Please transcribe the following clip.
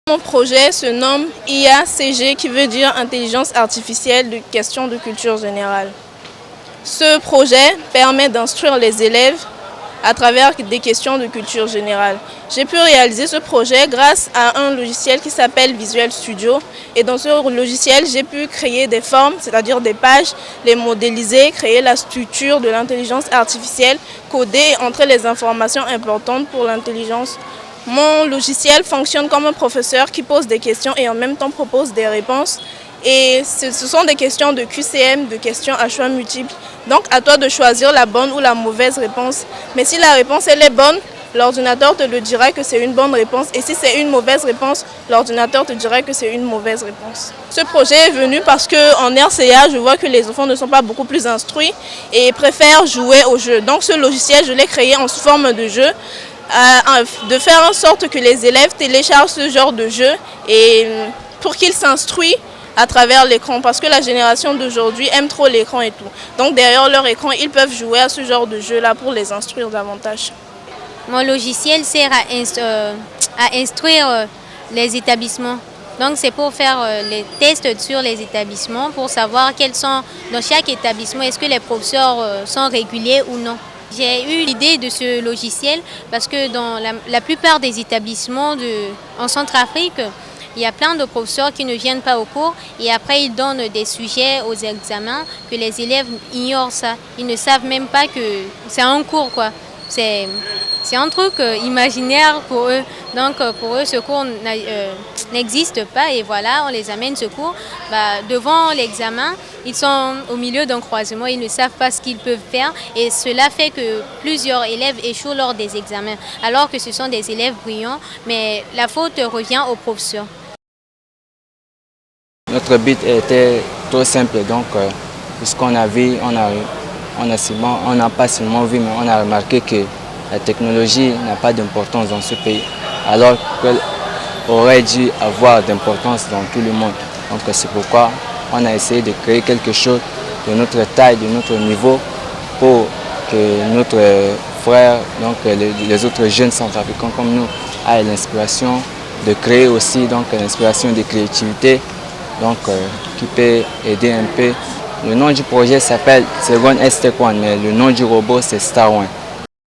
Mon projet se nomme IACG qui veut dire Intelligence artificielle de questions de culture générale. Ce projet permet d'instruire les élèves à travers des questions de culture générale. J'ai pu réaliser ce projet grâce à un logiciel qui s'appelle Visual Studio. Et dans ce logiciel, j'ai pu créer des formes, c'est-à-dire des pages, les modéliser, créer la structure de l'intelligence artificielle, coder et entrer les informations importantes pour l'intelligence. Mon logiciel fonctionne comme un professeur qui pose des questions et en même temps propose des réponses. Et ce sont des questions de QCM, de questions à choix multiples. Donc à toi de choisir la bonne ou la mauvaise réponse. Mais si la réponse elle est bonne, l'ordinateur te le dira que c'est une bonne réponse. Et si c'est une mauvaise réponse, l'ordinateur te dira que c'est une mauvaise réponse. Ce projet est venu parce qu'en RCA, je vois que les enfants ne sont pas beaucoup plus instruits et préfèrent jouer au jeu. Donc ce logiciel, je l'ai créé en forme de jeu. De faire en sorte que les élèves téléchargent ce genre de jeu et pour qu'ils s'instruisent à travers l'écran parce que la génération d'aujourd'hui aime trop l'écran et tout. Donc derrière leur écran, ils peuvent jouer à ce genre de jeu-là pour les instruire davantage. Mon logiciel sert à instruire les établissements. Donc c'est pour faire les tests sur les établissements pour savoir quels sont, dans chaque établissement, est-ce que les professeurs sont réguliers ou non. J'ai eu l'idée de ce logiciel parce que dans la plupart des établissements en Centrafrique, il y a plein de professeurs qui ne viennent pas au cours et après ils donnent des sujets aux examens que les élèves ignorent ça. Ils ne savent même pas que c'est un cours quoi. C'est un truc imaginaire pour eux. Donc pour eux ce cours n'existe pas et voilà, on les amène ce cours. Devant l'examen, ils sont au milieu d'un croisement, ils ne savent pas ce qu'ils peuvent faire et cela fait que plusieurs élèves échouent lors des examens alors que ce sont des élèves brillants, mais la faute revient aux professeurs. Notre but était trop simple, donc puisqu'on a vu, on n'a pas seulement vu, mais on a remarqué que la technologie n'a pas d'importance dans ce pays, alors qu'elle aurait dû avoir d'importance dans tout le monde. Donc c'est pourquoi on a essayé de créer quelque chose de notre taille, de notre niveau, pour que notre frère, donc les autres jeunes centrafricains comme nous, aient l'inspiration de créer aussi, donc l'inspiration de créativité, donc qui peut aider un peu. Le nom du projet s'appelle Segon Estekwan, mais le nom du robot c'est Star One.